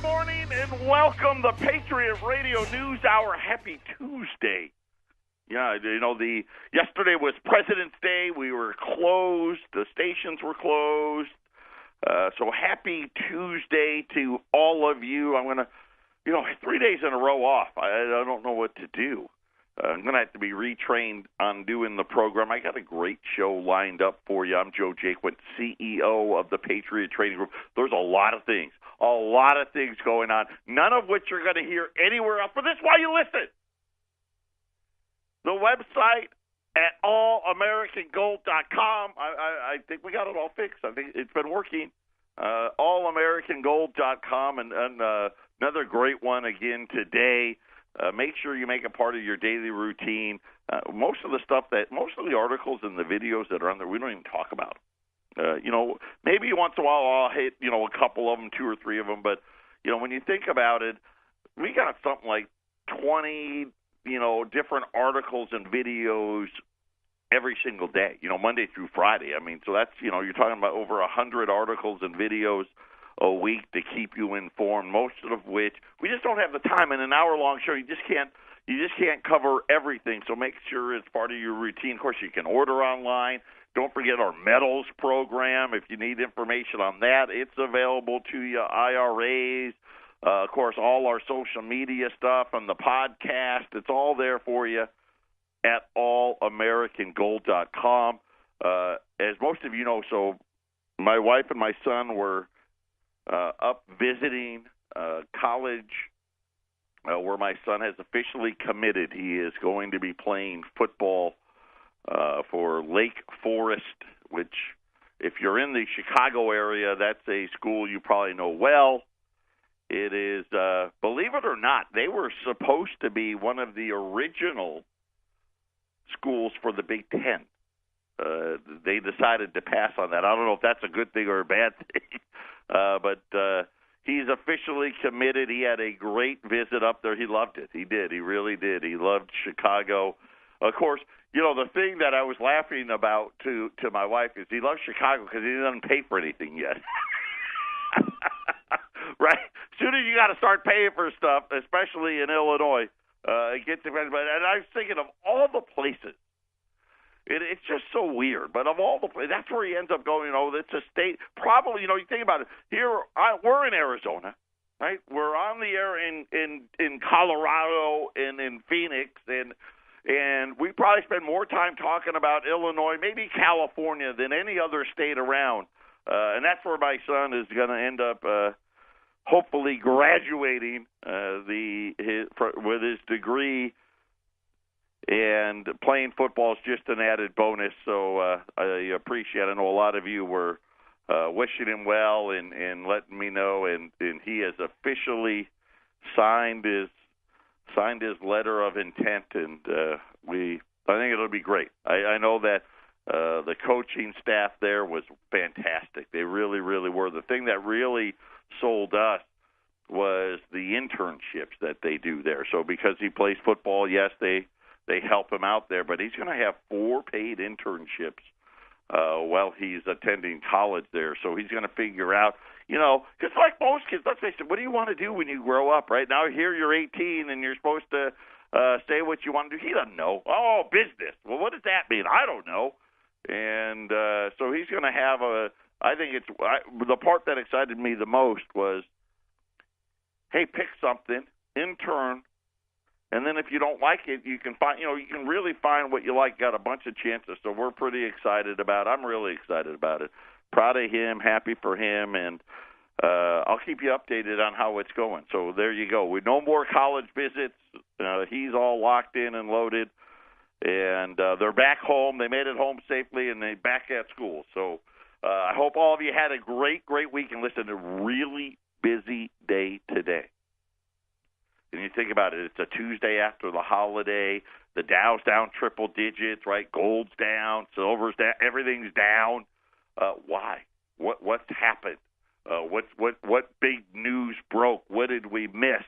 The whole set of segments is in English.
morning and welcome the Patriot Radio News Hour. Happy Tuesday. Yeah, yesterday was President's Day. We were closed. The stations were closed. So happy Tuesday to all of you. I'm going to, 3 days in a row off. I don't know what to do. I'm going to have to be retrained on doing the program. I got a great show lined up for you. I'm Joe Jaquin, CEO of the Patriot Trading Group. There's a lot of things going on, none of which you're going to hear anywhere else. But that's why you listen. The website at allamericangold.com. I think we got it all fixed. I think it's been working. Allamericangold.com and another great one again today. Make sure you make it part of your daily routine. Most of the articles and the videos that are on there, we don't even talk about. Maybe once in a while I'll hit, a couple of them, 2 or 3 of them. But, when you think about it, we got something like 20, different articles and videos every single day, Monday through Friday. I mean, so that's, you're talking about over 100 articles and videos a week to keep you informed, most of which we just don't have the time. In an hour-long show, you just can't cover everything. So make sure it's part of your routine. Of course, you can order online. Don't forget our metals program. If you need information on that, it's available to you. IRAs, of course, all our social media stuff and the podcast. It's all there for you at allamericangold.com. As most of you know, so my wife and my son were up visiting college where my son has officially committed. He is going to be playing football for Lake Forest, which if you're in the Chicago area, that's a school you probably know well. It is, believe it or not, they were supposed to be one of the original schools for the Big Ten. They decided to pass on that. I don't know if that's a good thing or a bad thing, but he's officially committed. He had a great visit up there. He loved it. He did. He really did. He loved Chicago. Of course, the thing that I was laughing about to my wife is he loves Chicago because he doesn't pay for anything yet. Right? As soon as you got to start paying for stuff, especially in Illinois, it gets expensive. And I was thinking of all the places. It's just so weird. But of all the places, that's where he ends up going. It's a state. Probably, you think about it. Here, we're in Arizona, right? We're on the air in Colorado and in Phoenix, and we probably spend more time talking about Illinois, maybe California, than any other state around. And that's where my son is going to end up hopefully graduating with his degree, and playing football is just an added bonus. So I appreciate it. I know a lot of you were wishing him well and letting me know, and he has officially signed his letter of intent, and I think it'll be great. I know that the coaching staff there was fantastic. They really, really were. The thing that really sold us was the internships that they do there. So because he plays football, yes, they help him out there, but he's going to have 4 paid internships while he's attending college there. So he's going to figure out, because like most kids, let's face it, what do you want to do when you grow up, right? Now here you're 18 and you're supposed to say what you want to do. He doesn't know. Oh, business. Well, what does that mean? I don't know. And so he's going to have the part that excited me the most was, hey, pick something, intern, and then if you don't like it, you can find, you can really find what you like. Got a bunch of chances, so we're pretty excited about it. I'm really excited about it. Proud of him, happy for him, and I'll keep you updated on how it's going. So there you go. With no more college visits, he's all locked in and loaded, and they're back home. They made it home safely, and they're back at school. So I hope all of you had a great, great week, and listen, a really busy day today. And you think about it, it's a Tuesday after the holiday. The Dow's down triple digits, right? Gold's down, silver's down, everything's down. Why? What's happened? What big news broke? What did we miss?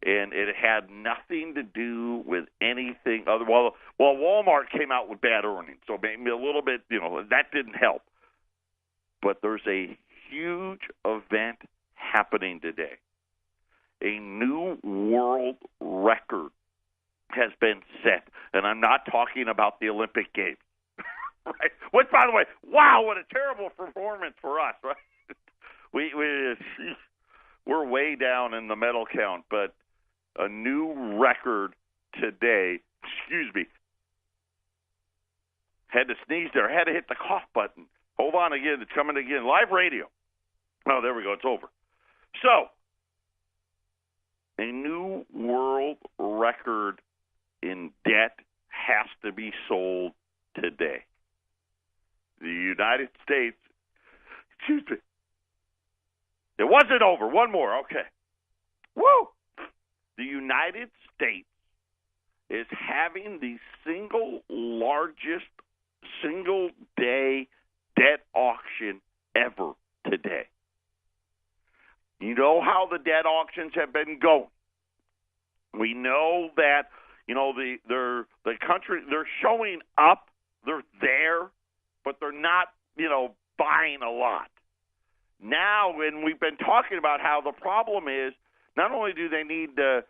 And it had nothing to do with anything other. Well, Walmart came out with bad earnings, so maybe a little bit, that didn't help. But there's a huge event happening today. a new world record has been set, and I'm not talking about the Olympic Games. Right? Which, by the way, wow, what a terrible performance for us, right? We're way down in the medal count, but a new record today. Excuse me. Had to sneeze there. Had to hit the cough button. Hold on again. It's coming again. Live radio. Oh, there we go. It's over. So, a new world record in debt has to be sold today. The United States, excuse me, it wasn't over. One more. Okay. Woo! The United States is having the single largest single-day debt auction ever today. You know how the debt auctions have been going. We know that, the country, they're showing up, they're there, but they're not, buying a lot. Now, when we've been talking about how the problem is, not only do they need to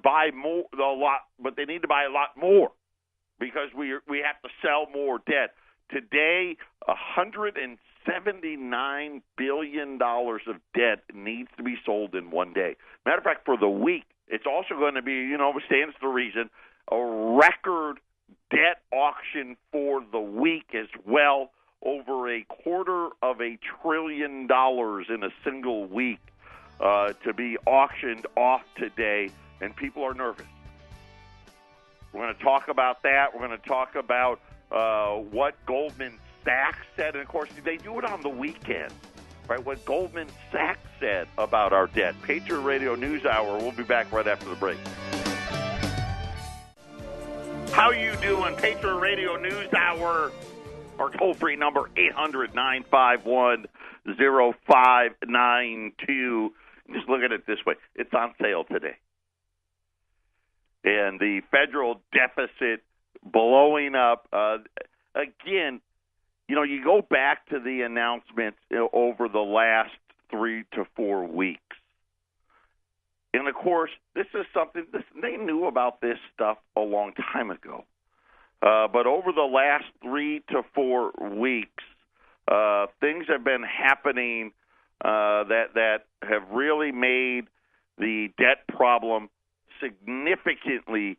buy a lot, but they need to buy a lot more because we have to sell more debt. Today, $179 billion of debt needs to be sold in one day. Matter of fact, for the week, it's also going to be, stands to reason, a record debt auction for the week as well, over $250 billion in a single week to be auctioned off today, and people are nervous. We're going to talk about that. We're going to talk about what Goldman Sachs said, and of course, they do it on the weekend, right? What Goldman Sachs said about our debt. Patriot Radio News Hour. We'll be back right after the break. How you doing? Patriot Radio News Hour. Our toll-free number, 800-951-0592. Just look at it this way. It's on sale today. And the federal deficit blowing up. Again, you go back to the announcements over the last 3 to 4 weeks. And, of course, this is something they knew about this stuff a long time ago. But over the last 3 to 4 weeks, things have been happening that have really made the debt problem significantly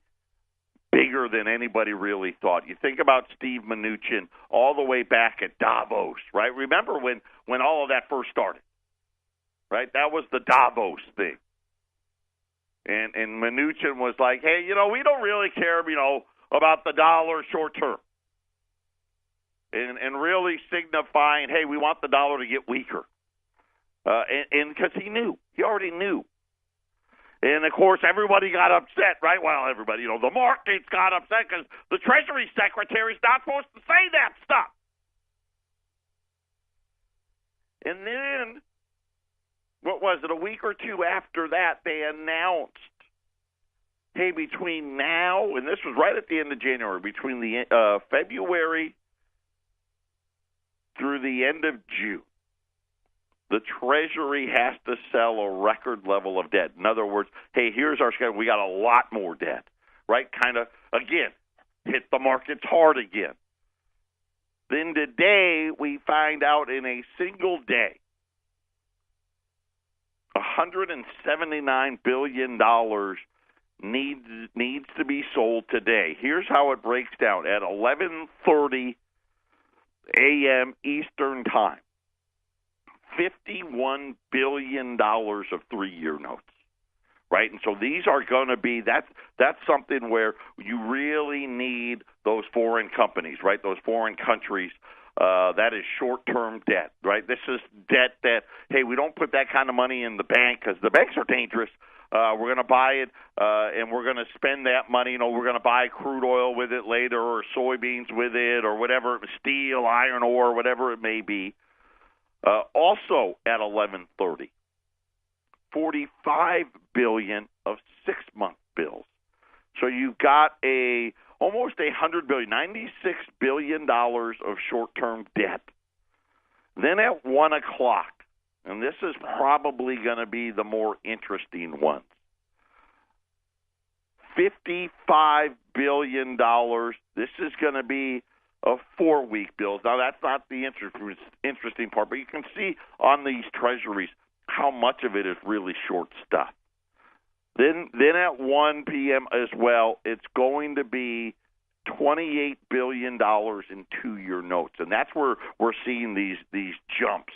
bigger than anybody really thought. You think about Steve Mnuchin all the way back at Davos, right? Remember when all of that first started, right? That was the Davos thing. And Mnuchin was like, hey, we don't really care, about the dollar short term. And really signifying, hey, we want the dollar to get weaker. And because he already knew. And, of course, everybody got upset, right? Well, everybody, the markets got upset because the Treasury Secretary is not supposed to say that stuff. And then, what was it, a week or two after that, they announced, hey, between now, and this was right at the end of January, between the February through the end of June, the Treasury has to sell a record level of debt. In other words, hey, here's our schedule. We got a lot more debt, right? Kind of, again, hit the markets hard again. Then today, we find out in a single day, $179 billion needs to be sold today. Here's how it breaks down. At 11:30 a.m. Eastern Time, $51 billion of 3-year notes, right? And so these are going to be, that's something where you really need those foreign companies, right, those foreign countries. That is short-term debt, right? This is debt that, hey, we don't put that kind of money in the bank because the banks are dangerous. We're going to buy it, and we're going to spend that money. We're going to buy crude oil with it later, or soybeans with it, or whatever, steel, iron ore, whatever it may be. Also at 11:30, $45 billion of 6-month bills. So you've got almost $100 billion, $96 billion of short-term debt. Then at 1 o'clock, and this is probably going to be the more interesting one. $55 billion. This is going to be a 4-week bill. Now, that's not the interesting part, but you can see on these treasuries how much of it is really short stuff. Then at 1 p.m. as well, it's going to be $28 billion in 2-year notes, and that's where we're seeing these jumps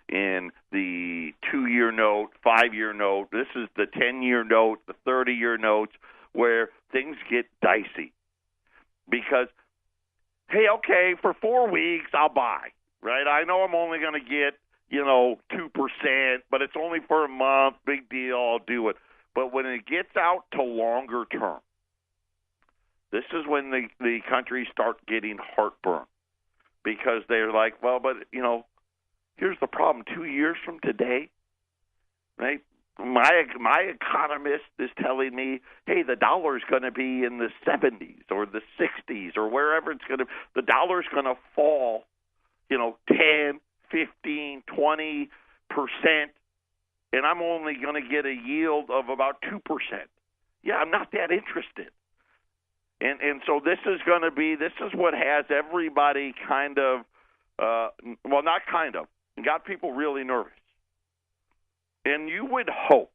in the 2-year note, 5-year note. This is the 10-year note, the 30-year notes, where things get dicey. Because, hey, okay, for 4 weeks I'll buy, right? I know I'm only going to get, 2%, but it's only for a month. Big deal, I'll do it. But when it gets out to longer term, this is when the countries start getting heartburn, because they're like, well, but, here's the problem. 2 years from today, right, my economist is telling me, hey, the dollar's going to be in the 70s or the 60s or wherever it's going to – the dollar's going to fall, 10, 15, 20%, and I'm only going to get a yield of about 2%. Yeah, I'm not that interested. And so this is what has everybody kind of, not kind of, got people really nervous. And you would hope,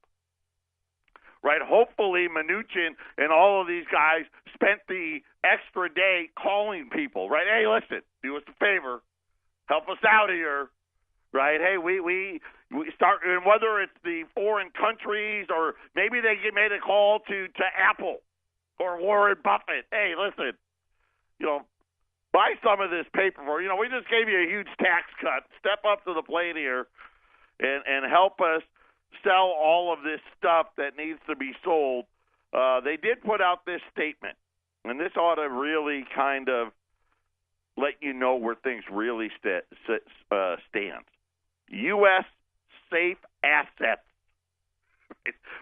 right? Hopefully Mnuchin and all of these guys spent the extra day calling people, right? Hey, listen, do us a favor, help us out here, right? Hey, we start, and whether it's the foreign countries or maybe they made a call to Apple or Warren Buffett. Hey, listen, buy some of this paper for, we just gave you a huge tax cut. Step up to the plate here and help us sell all of this stuff that needs to be sold. They did put out this statement, and this ought to really kind of let you know where things really stand. U.S. safe assets.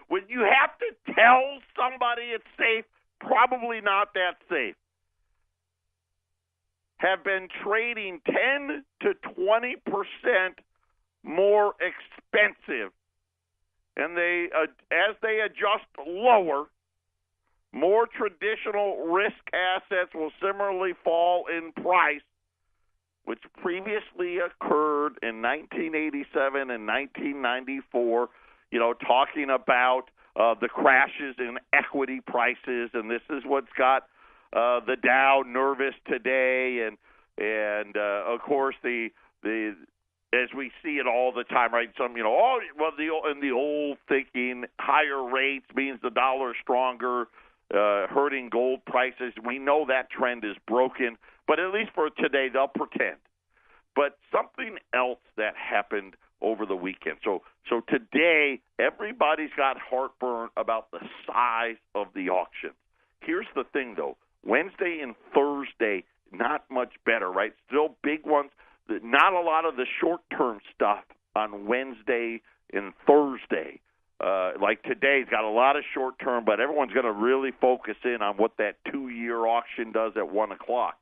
When you have to tell somebody it's safe, probably not that safe, have been trading 10 to 20% more expensive. And as they adjust lower, more traditional risk assets will similarly fall in price, which previously occurred in 1987 and 1994, talking about the crashes in equity prices, and this is what's got the Dow nervous today, and of course the as we see it all the time, right? Some, in the old thinking, higher rates means the dollar is stronger, hurting gold prices. We know that trend is broken, but at least for today, they'll pretend. But something else that happened over the weekend. So today, everybody's got heartburn about the size of the auction. Here's the thing, though. Wednesday and Thursday, not much better, right? Still big ones. Not a lot of the short-term stuff on Wednesday and Thursday. Like today's got a lot of short-term, but everyone's going to really focus in on what that 2-year auction does at 1 o'clock.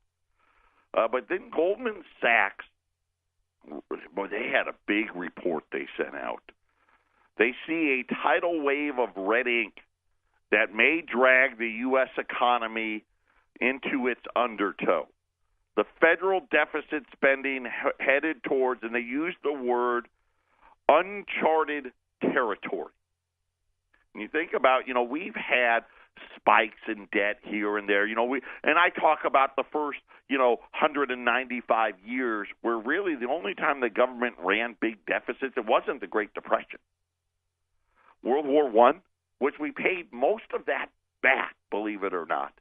But then Goldman Sachs, boy, they had a big report they sent out. They see a tidal wave of red ink that may drag the U.S. economy into its undertow. The federal deficit spending headed towards, and they use the word, uncharted territory. And you think about, we've had spikes in debt here and there. And I talk about the first, 195 years where really the only time the government ran big deficits, it wasn't the Great Depression. World War I, which we paid most of that back, believe it or not.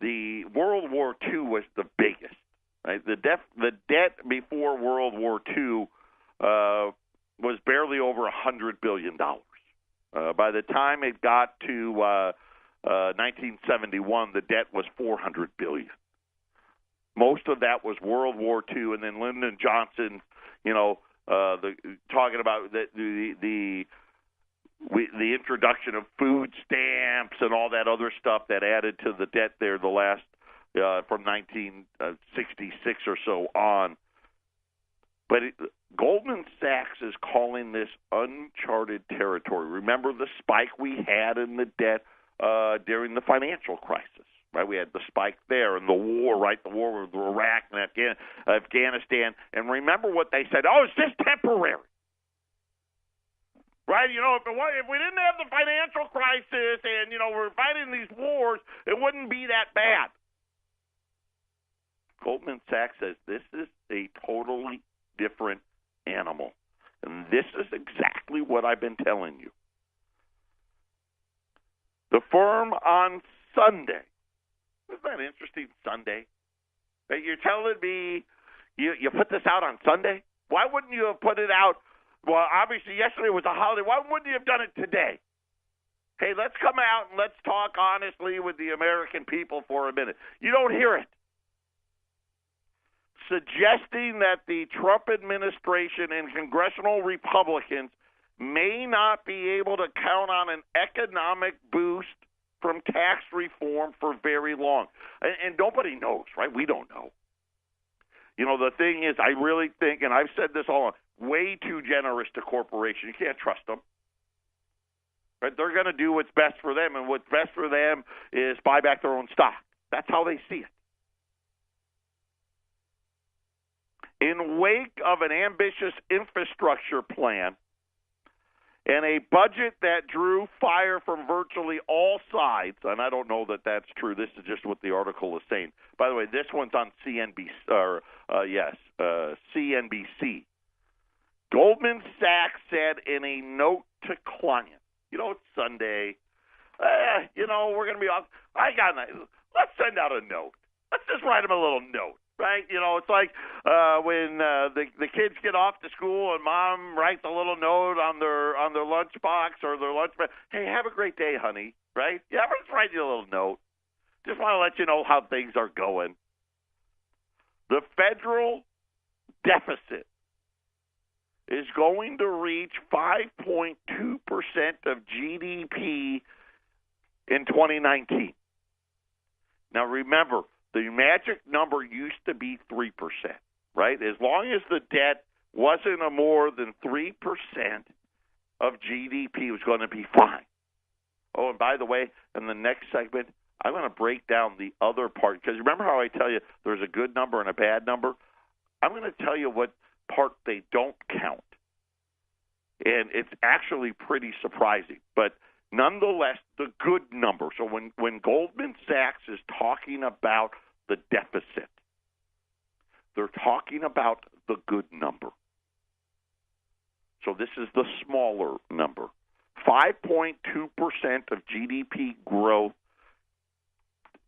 The World War II was the biggest. Right? The debt before World War II was barely over $100 billion. By the time it got to 1971, the debt was $400 billion. Most of that was World War II, and then Lyndon Johnson, talking about the introduction of food stamps and all that other stuff that added to the debt there the last from 1966 or so on. But Goldman Sachs is calling this uncharted territory. Remember the spike we had in the debt during the financial crisis, right? We had the spike there and the war, right? The war with Iraq and Afghanistan. And remember what they said, oh, it's just temporary. Right? You know, if we didn't have the financial crisis and, you know, we're fighting these wars, it wouldn't be that bad. Goldman Sachs says this is a totally different animal. And this is exactly what I've been telling you. The firm on Sunday. Isn't that interesting, Sunday? You're telling me you put this out on Sunday? Why wouldn't you have put it out? Well, obviously yesterday was a holiday. Why wouldn't you have done it today? Hey, let's come out and let's talk honestly with the American people for a minute. You don't hear it. Suggesting that the Trump administration and congressional Republicans may not be able to count on an economic boost from tax reform for very long. And nobody knows, right? We don't know. You know, the thing is, I really think, and I've said this all along, way too generous to corporations. You can't trust them. Right? They're going to do what's best for them, and what's best for them is buy back their own stock. That's how they see it. In wake of an ambitious infrastructure plan and a budget that drew fire from virtually all sides, and I don't know that that's true. This is just what the article is saying. By the way, this one's on CNBC. Goldman Sachs said in a note to clients, you know, it's Sunday. You know, we're going to be off. Let's send out a note. Let's just write them a little note. Right, you know, it's like when the kids get off to school and mom writes a little note on their lunchbox or their lunch bag. Hey, have a great day, honey. Right? Yeah, I'm just writing you a little note. Just want to let you know how things are going. The federal deficit is going to reach 5.2% of GDP in 2019. Now, remember. The magic number used to be 3%, right? As long as the debt wasn't a more than 3% of GDP, it was going to be fine. Oh, and by the way, in the next segment, I'm going to break down the other part. Because remember how I tell you there's a good number and a bad number? I'm going to tell you what part they don't count. And it's actually pretty surprising. But nonetheless, the good number. So when Goldman Sachs is talking about the deficit, they're talking about the good number. So this is the smaller number. 5.2% of GDP growth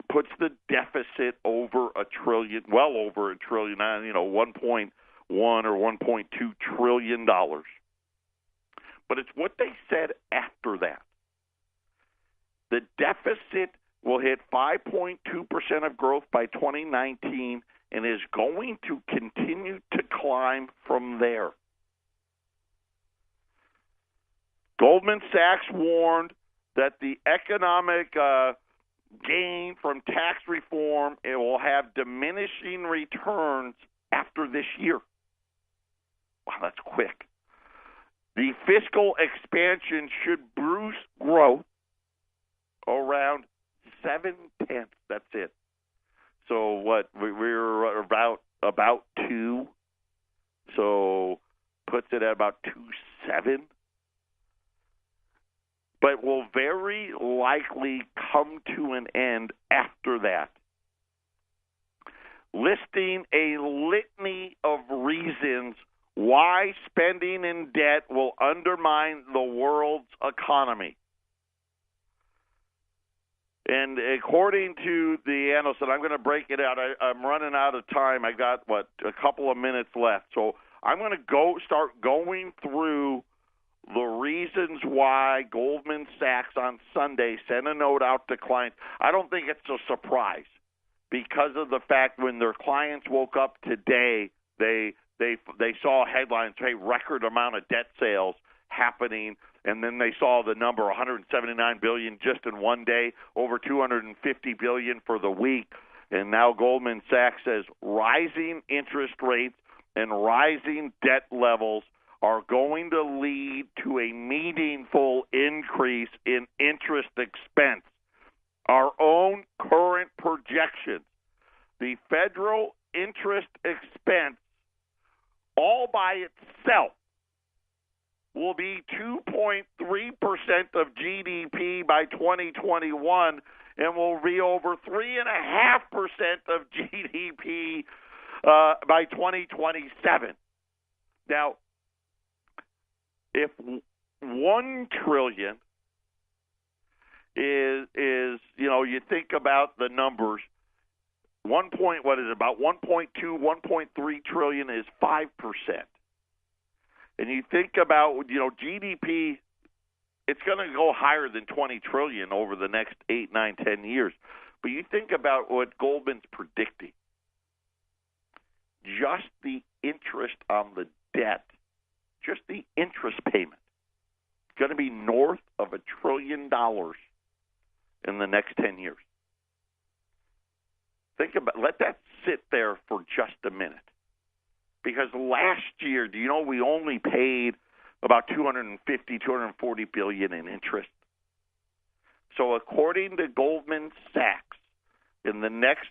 puts the deficit over $1 trillion, well over $1 trillion, 1.1 or $1.2 trillion. But it's what they said after that. The deficit will hit 5.2% of growth by 2019 and is going to continue to climb from there. Goldman Sachs warned that the economic gain from tax reform, it will have diminishing returns after this year. Wow, that's quick. The fiscal expansion should boost growth around 0.7. That's it. So what? We're about 2. So puts it at about 2.7. But will very likely come to an end after that, listing a litany of reasons why spending in debt will undermine the world's economy. And according to the analyst, and I'm going to break it out. I'm running out of time. I got, a couple of minutes left. So I'm going to start going through the reasons why Goldman Sachs on Sunday sent a note out to clients. I don't think it's a surprise because of the fact when their clients woke up today, they saw headlines, hey, record amount of debt sales happening, and then they saw the number $179 billion just in one day, over $250 billion for the week. And now Goldman Sachs says rising interest rates and rising debt levels are going to lead to a meaningful increase in interest expense. Our own current projections, the federal interest expense all by itself will be 2.3% of GDP by 2021 and will be over 3.5% of GDP by 2027. Now, if $1 trillion is you think about the numbers, about 1.2, 1.3 trillion is 5%. And you think about, GDP, it's going to go higher than 20 trillion over the next 8, 9, 10 years. But you think about what Goldman's predicting. Just the interest on the debt, just the interest payment, is going to be north of $1 trillion in the next 10 years. Let that sit there for just a minute. Because last year, we only paid about $240 billion in interest. So according to Goldman Sachs, in the next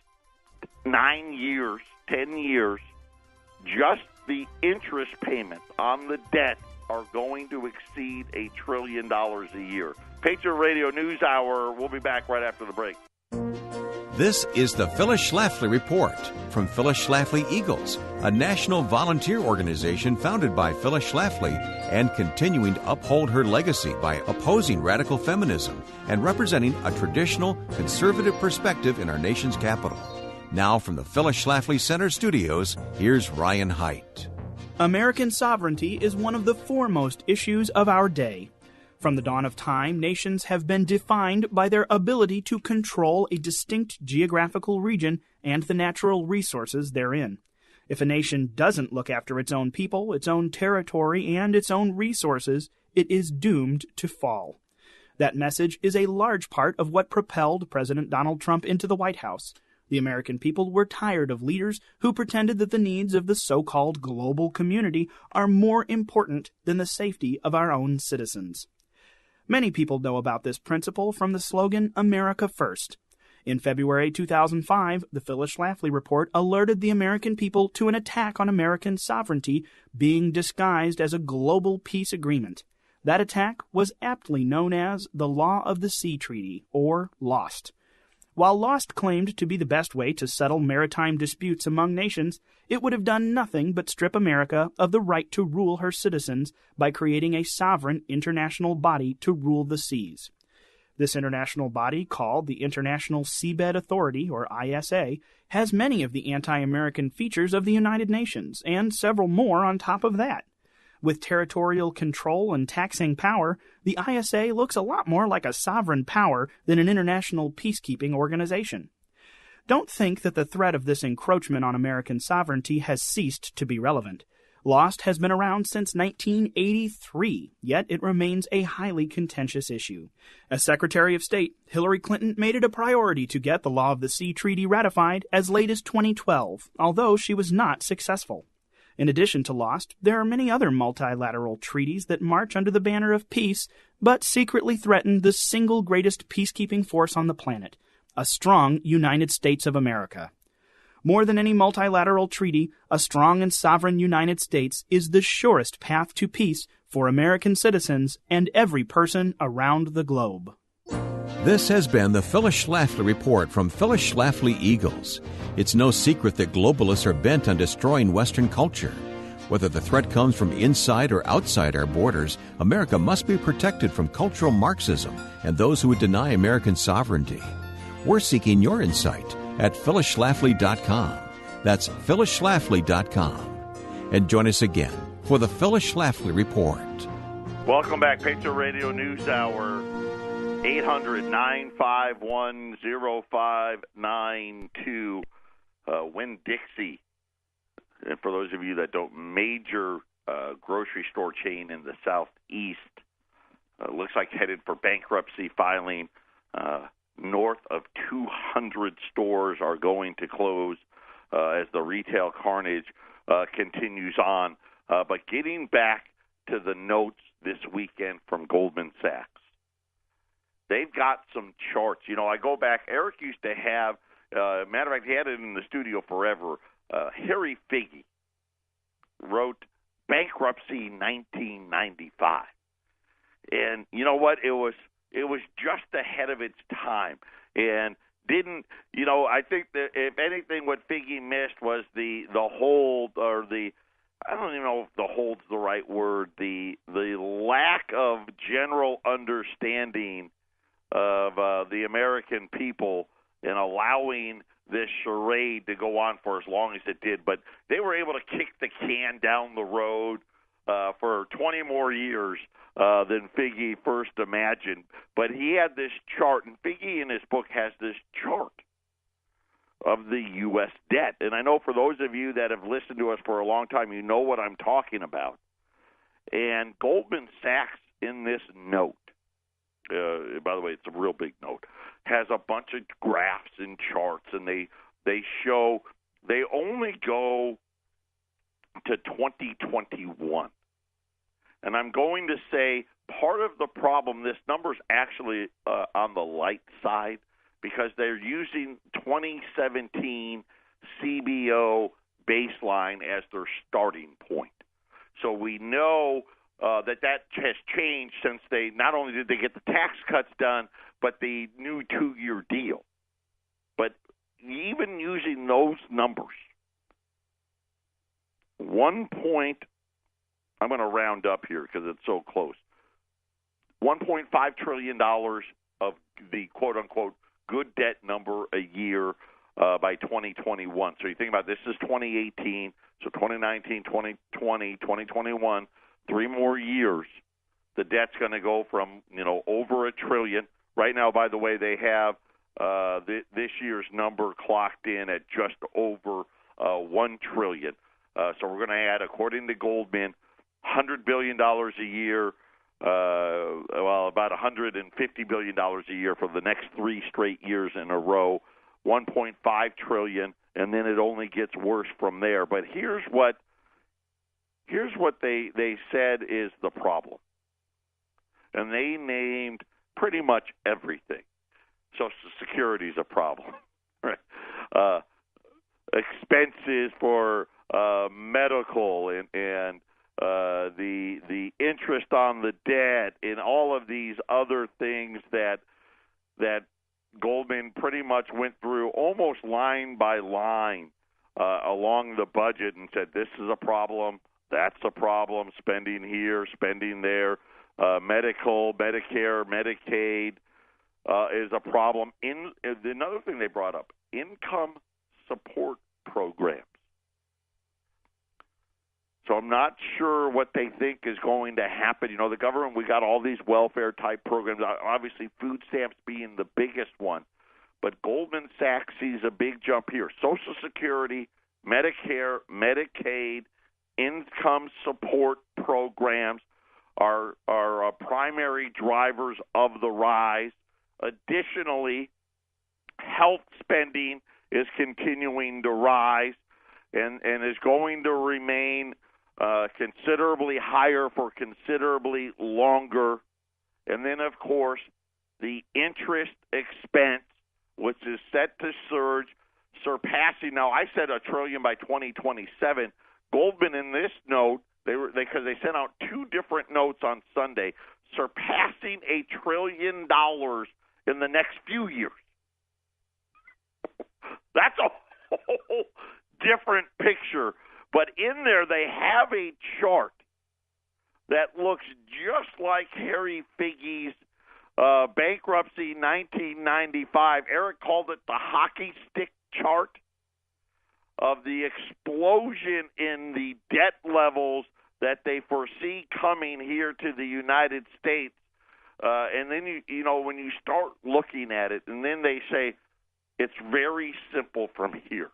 9 years, 10 years, just the interest payments on the debt are going to exceed $1 trillion a year. Patriot Radio News Hour. We'll be back right after the break. This is the Phyllis Schlafly Report from Phyllis Schlafly Eagles, a national volunteer organization founded by Phyllis Schlafly and continuing to uphold her legacy by opposing radical feminism and representing a traditional conservative perspective in our nation's capital. Now from the Phyllis Schlafly Center studios, here's Ryan Haidt. American sovereignty is one of the foremost issues of our day. From the dawn of time, nations have been defined by their ability to control a distinct geographical region and the natural resources therein. If a nation doesn't look after its own people, its own territory, and its own resources, it is doomed to fall. That message is a large part of what propelled President Donald Trump into the White House. The American people were tired of leaders who pretended that the needs of the so-called global community are more important than the safety of our own citizens. Many people know about this principle from the slogan, America First. In February 2005, the Phyllis Schlafly Report alerted the American people to an attack on American sovereignty being disguised as a global peace agreement. That attack was aptly known as the Law of the Sea Treaty, or LOST. While LOST claimed to be the best way to settle maritime disputes among nations, it would have done nothing but strip America of the right to rule her citizens by creating a sovereign international body to rule the seas. This international body, called the International Seabed Authority, or ISA, has many of the anti-American features of the United Nations, and several more on top of that. With territorial control and taxing power, the ISA looks a lot more like a sovereign power than an international peacekeeping organization. Don't think that the threat of this encroachment on American sovereignty has ceased to be relevant. LOST has been around since 1983, yet it remains a highly contentious issue. As Secretary of State, Hillary Clinton made it a priority to get the Law of the Sea Treaty ratified as late as 2012, although she was not successful. In addition to LOST, there are many other multilateral treaties that march under the banner of peace, but secretly threaten the single greatest peacekeeping force on the planet, a strong United States of America. More than any multilateral treaty, a strong and sovereign United States is the surest path to peace for American citizens and every person around the globe. This has been the Phyllis Schlafly Report from Phyllis Schlafly Eagles. It's no secret that globalists are bent on destroying Western culture. Whether the threat comes from inside or outside our borders, America must be protected from cultural Marxism and those who would deny American sovereignty. We're seeking your insight at phyllisschlafly.com. That's phyllisschlafly.com. And join us again for the Phyllis Schlafly Report. Welcome back, Patriot Radio News Hour. 800-951-0592. Winn-Dixie, and for those of you that don't, major grocery store chain in the Southeast, looks like headed for bankruptcy filing. North of 200 stores are going to close as the retail carnage continues on. But getting back to the notes this weekend from Goldman Sachs, they've got some charts. I go back. Eric used to have, matter of fact, he had it in the studio forever. Harry Figge wrote Bankruptcy 1995. And you know what? It was just ahead of its time. And didn't, I think that if anything, what Figge missed was the hold, or I don't even know if the hold's the right word, the lack of general understanding of the American people and allowing this charade to go on for as long as it did. But they were able to kick the can down the road for 20 more years than Figge first imagined. But he had this chart, and Figge in his book has this chart of the U.S. debt. And I know for those of you that have listened to us for a long time, you know what I'm talking about. And Goldman Sachs in this note, by the way, it's a real big note, has a bunch of graphs and charts, and they show they only go to 2021. And I'm going to say part of the problem, this number's actually on the light side, because they're using 2017 CBO baseline as their starting point. So we know that has changed since they not only did they get the tax cuts done, but the new 2-year deal. But even using those numbers, I'm going to round up here because it's so close, $1.5 trillion of the quote-unquote good debt number a year by 2021. So you think about this is 2018, so 2019, 2020, 2021, 3 more years. The debt's going to go from, over $1 trillion. Right now, by the way, they have this year's number clocked in at just over $1 trillion. So we're going to add, according to Goldman, $100 billion a year, about $150 billion a year for the next 3 straight years in a row, $1.5 trillion, and then it only gets worse from there. But here's what they said is the problem. And they named pretty much everything. Social Security is a problem. Right? Expenses for medical and the interest on the debt and all of these other things that Goldman pretty much went through almost line by line along the budget and said, this is a problem, that's a problem, spending here, spending there, medical, Medicare, Medicaid is a problem. Another thing they brought up, income support programs. So I'm not sure what they think is going to happen. The government, we got all these welfare-type programs, obviously food stamps being the biggest one. But Goldman Sachs sees a big jump here. Social Security, Medicare, Medicaid, income support programs are primary drivers of the rise. Additionally, health spending is continuing to rise and is going to remain considerably higher for considerably longer. And then, of course, the interest expense, which is set to surge, surpassing, now I said $1 trillion by 2027. Goldman in this note, because they sent out 2 different notes on Sunday, surpassing $1 trillion in the next few years. That's a whole different picture. But in there, they have a chart that looks just like Harry Figge's Bankruptcy 1995. Eric called it the hockey stick chart of the explosion in the debt levels that they foresee coming here to the United States. And then, when you start looking at it, and then they say it's very simple from here.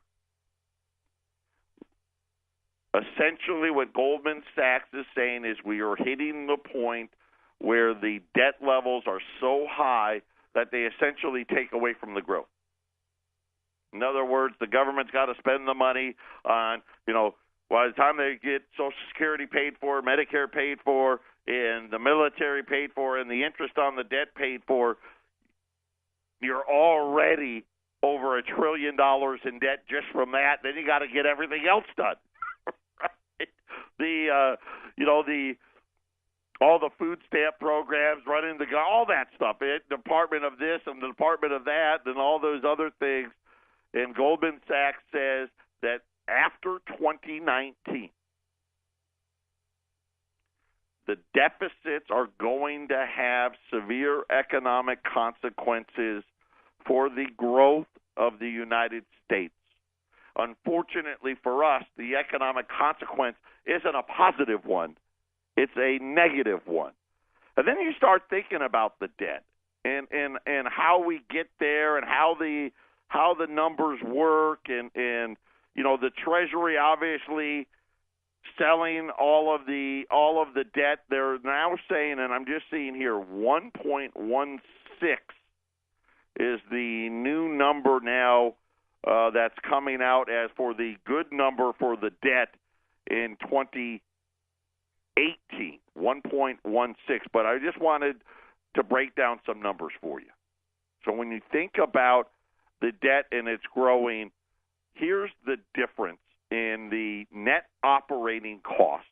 Essentially, what Goldman Sachs is saying is we are hitting the point where the debt levels are so high that they essentially take away from the growth. In other words, the government's got to spend the money on, by the time they get Social Security paid for, Medicare paid for, and the military paid for, and the interest on the debt paid for, you're already over $1 trillion in debt just from that. Then you got to get everything else done. Right? All the food stamp programs, running all that stuff, Department of this and the Department of that, and all those other things. And Goldman Sachs says that after 2019, the deficits are going to have severe economic consequences for the growth of the United States. Unfortunately for us, the economic consequence isn't a positive one. It's a negative one. And then you start thinking about the debt and how we get there and how the numbers work and the Treasury obviously selling all of the debt. They're now saying, and I'm just seeing here, 1.16 is the new number now that's coming out as for the good number for the debt in 2018, 1.16. But I just wanted to break down some numbers for you. So when you think about the debt and it's growing, here's the difference in the net operating cost,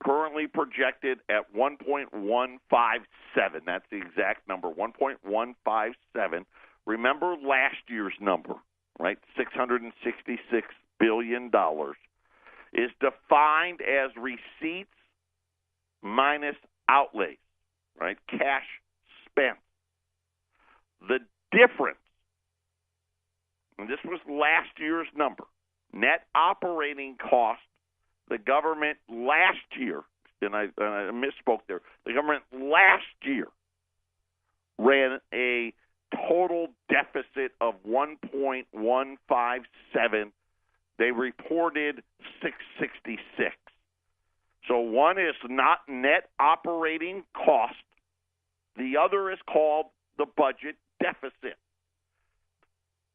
currently projected at 1.157. That's the exact number, 1.157. Remember last year's number, right? $666 billion is defined as receipts minus outlays, right? Cash spent. The difference, and this was last year's number, net operating cost, the government last year, and I misspoke there, the government last year ran a total deficit of 1.157. They reported 666. So one is not net operating cost. The other is called the budget deficit.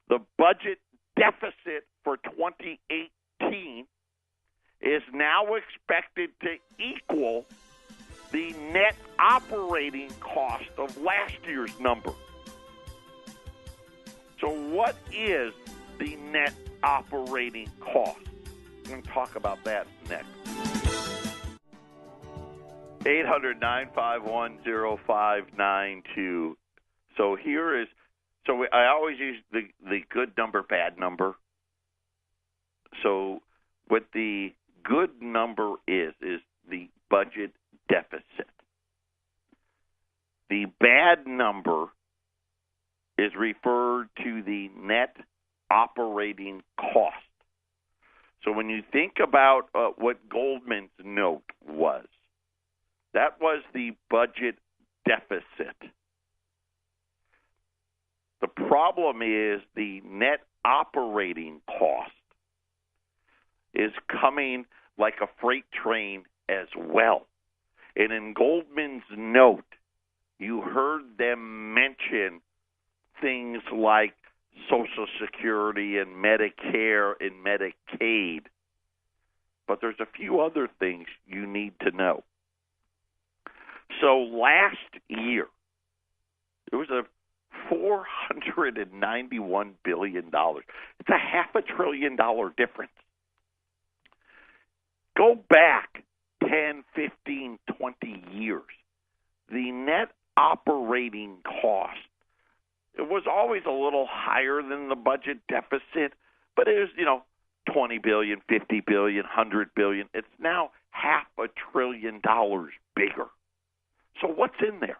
The budget deficit for 2018 is now expected to equal the net operating cost of last year's number. So what is the net operating cost? We're going to talk about that next. 800-951-0592. So here is, I always use the good number, bad number. So what the good number is the budget deficit. The bad number is referred to the net operating cost. So when you think about what Goldman's note was, that was the budget deficit. The problem is the net operating cost is coming like a freight train as well. And in Goldman's note, you heard them mention things like Social Security and Medicare and Medicaid. But there's a few other things you need to know. So last year, there was a $491 billion. It's a $500 billion difference. Go back 10, 15, 20 years. The net operating cost, it was always a little higher than the budget deficit, but it was, $20 billion, $50 billion, $100 billion. It's now $500 billion bigger. So what's in there?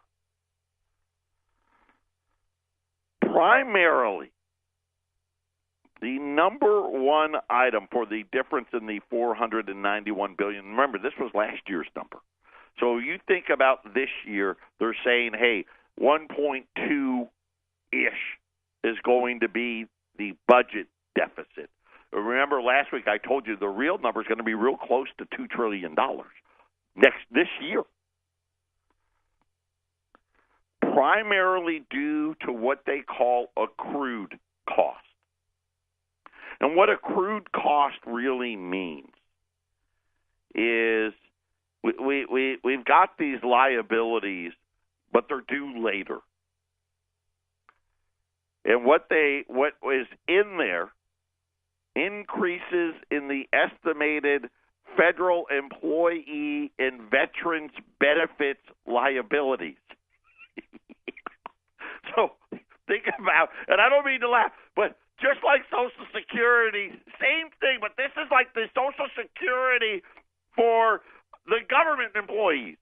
Primarily, the number one item for the difference in the $491 billion, remember, this was last year's number. So you think about this year, they're saying, hey, 1.2-ish is going to be the budget deficit. Remember last week I told you the real number is going to be real close to $2 trillion this year. Primarily due to what they call accrued cost. And what accrued cost really means is we've got these liabilities, but they're due later. And what is in there increases in the estimated federal employee and veterans benefits liabilities. So think about, and I don't mean to laugh, but just like Social Security, same thing, but this is like the Social Security for the government employees.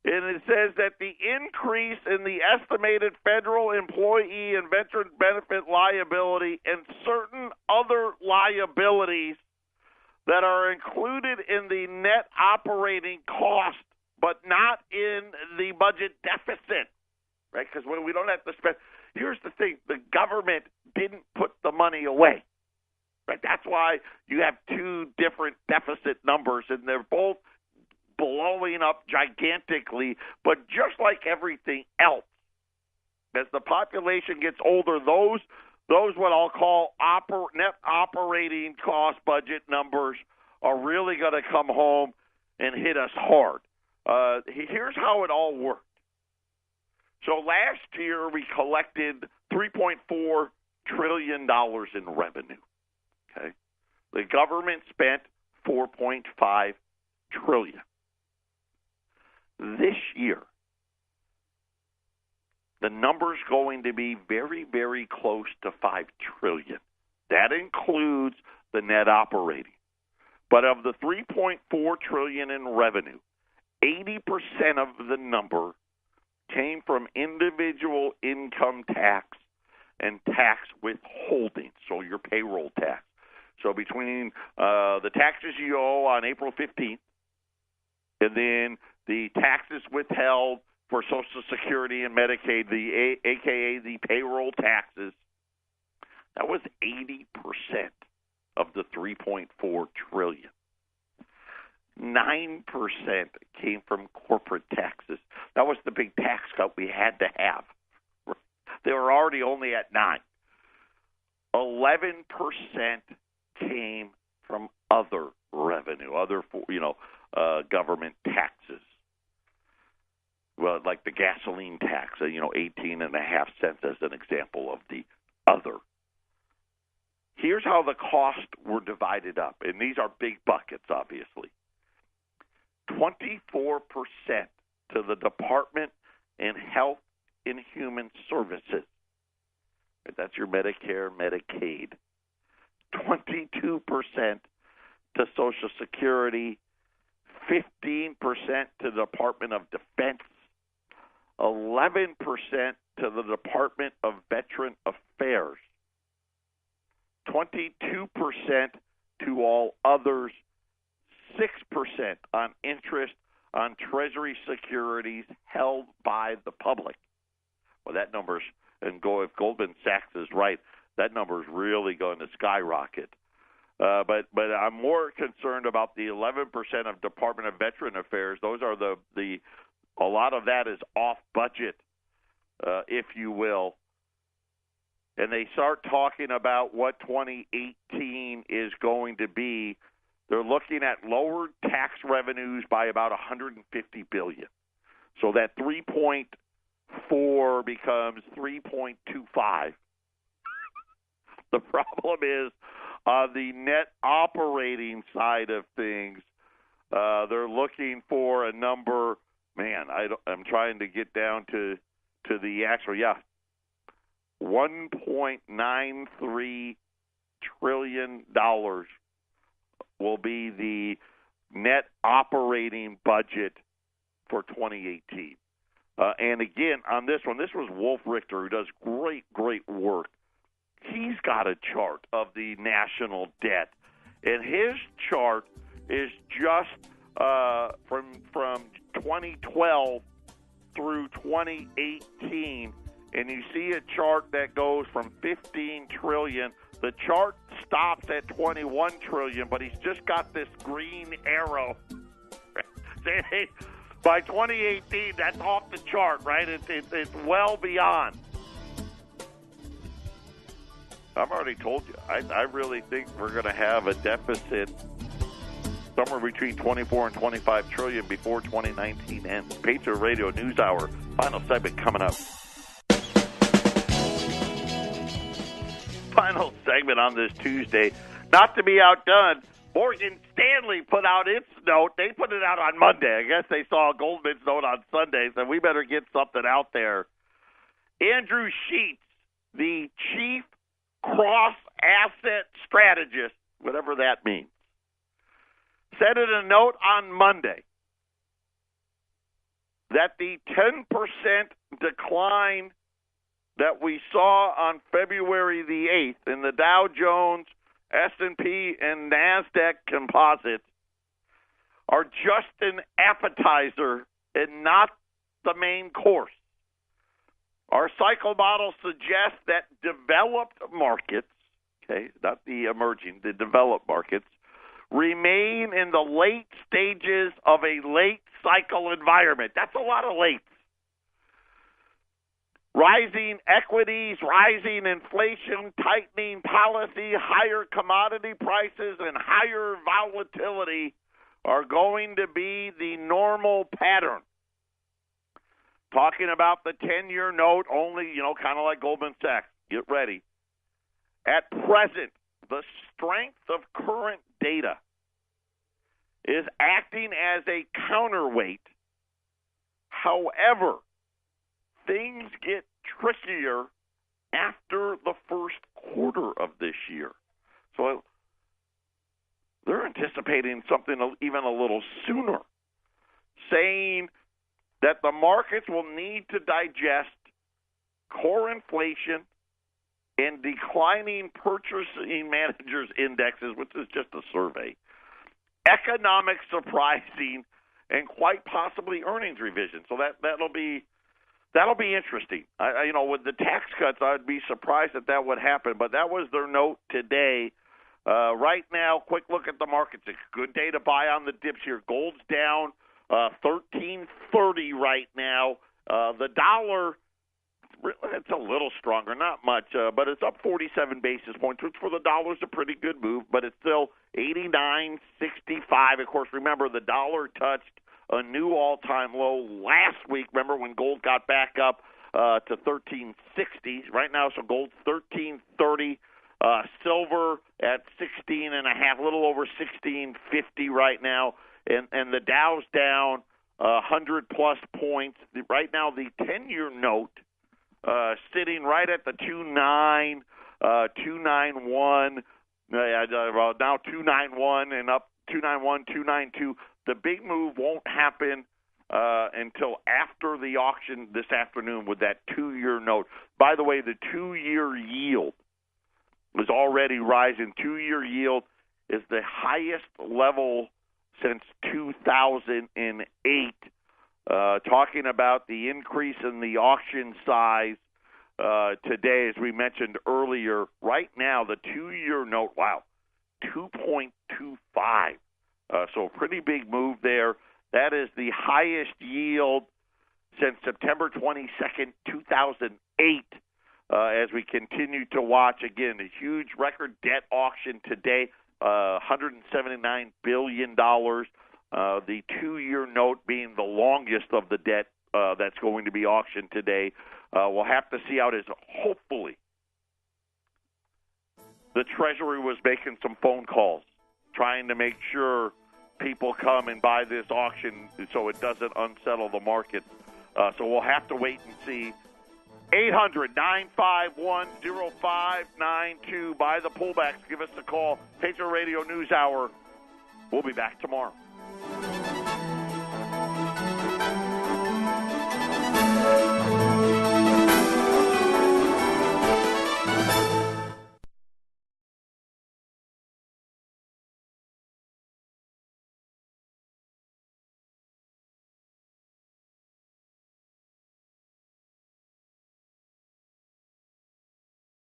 And it says that the increase in the estimated federal employee and veteran benefit liability and certain other liabilities that are included in the net operating cost, but not in the budget deficit, right? Because when we don't have to spend, here's the thing, the government didn't put the money away, right? That's why you have two different deficit numbers, and they're both blowing up gigantically. But just like everything else, as the population gets older, those what I'll call net operating cost budget numbers are really going to come home and hit us hard. Here's how it all worked. So last year we collected $3.4 trillion in revenue. Okay, the government spent $4.5 trillion. This year, the number's going to be very, very close to $5 trillion. That includes the net operating. But of the $3.4 trillion in revenue, 80% of the number came from individual income tax and tax withholding, so your payroll tax. So between the taxes you owe on April 15th and then the taxes withheld for Social Security and Medicaid, aka the payroll taxes, that was 80% of the $3.4 trillion. 9% came from corporate taxes. That was the big tax cut we had to have. They were already only at 9%. 11% came from other revenue, other government taxes. Well, like the gasoline tax, 18.5 cents as an example of the other. Here's how the costs were divided up, and these are big buckets, obviously. 24% to the Department of Health and Human Services. That's your Medicare, Medicaid. 22% to Social Security. 15% to the Department of Defense. 11% to the Department of Veteran Affairs. 22% to all others. 6% on interest on Treasury securities held by the public. Well, that number's, and if Goldman Sachs is right, that number's really going to skyrocket. But I'm more concerned about the 11% of Department of Veteran Affairs. Those are a lot of that is off budget, if you will. And they start talking about what 2018 is going to be. They're looking at lowered tax revenues by about $150 billion. So that 3.4 becomes 3.25. The problem is on the net operating side of things, they're looking for a number. Man, I'm trying to get down to the actual, $1.93 trillion will be the net operating budget for 2018. And again, on this one, this was Wolf Richter, who does great work. He's got a chart of the national debt, and his chart is just from 2012 through 2018, and you see a chart that goes from 15 trillion. The chart stops at 21 trillion, but he's just got this green arrow saying, hey, by 2018, that's off the chart, right? It's well beyond. I've already told you. I really think we're going to have a deficit somewhere between 24 and 25 trillion before 2019 ends. Patriot Radio News Hour, final segment coming up. Final segment on this Tuesday. Not to be outdone, Morgan Stanley put out its note. They put it out on Monday. I guess they saw Goldman's note on Sunday, so we better get something out there. Andrew Sheets, the chief cross-asset strategist, whatever that means, said in a note on Monday that the 10% decline that we saw on February the 8th in the Dow Jones, S&P, and NASDAQ composites are just an appetizer and not the main course. Our cycle model suggests that developed markets, okay, not the emerging, the developed markets, remain in the late stages of a late cycle environment. That's a lot of lates. Rising equities, rising inflation, tightening policy, higher commodity prices, and higher volatility are going to be the normal pattern. Talking about the 10-year note only, kind of like Goldman Sachs. Get ready. At present, the strength of current data is acting as a counterweight. However, things get trickier after the first quarter of this year. So they're anticipating something even a little sooner, saying that the markets will need to digest core inflation and declining purchasing managers' indexes, which is just a survey, economic surprising, and quite possibly earnings revision. So that'll be interesting. With the tax cuts, I'd be surprised that would happen. But that was their note today. Right now, quick look at the markets. It's a good day to buy on the dips here. Gold's down 13.30 right now. The dollar, it's a little stronger, not much, but it's up 47 basis points, which for the dollar is a pretty good move, but it's still 89.65. Of course, remember, the dollar touched a new all-time low last week. Remember when gold got back up to 13.60 right now? So gold's 13.30. Silver at 16.5, a little over 16.50 right now, and the Dow's down 100-plus points. Right now, the 10-year note sitting right at the 2.9, 2.91, now 2.91 and up 2.91, 2.92. The big move won't happen until after the auction this afternoon with that 2-year note. By the way, the 2-year yield is already rising. 2-year yield is the highest level since 2008. Talking about the increase in the auction size today, as we mentioned earlier, right now the 2-year note, 2.25. So a pretty big move there. That is the highest yield since September 22nd, 2008, as we continue to watch, again, a huge record debt auction today, $179 billion. The 2-year note being the longest of the debt that's going to be auctioned today. We'll have to see how it is. Hopefully, the Treasury was making some phone calls, trying to make sure people come and buy this auction so it doesn't unsettle the market. So we'll have to wait and see. 800-951-0592. Buy the pullbacks. Give us a call. Patriot Radio News Hour. We'll be back tomorrow.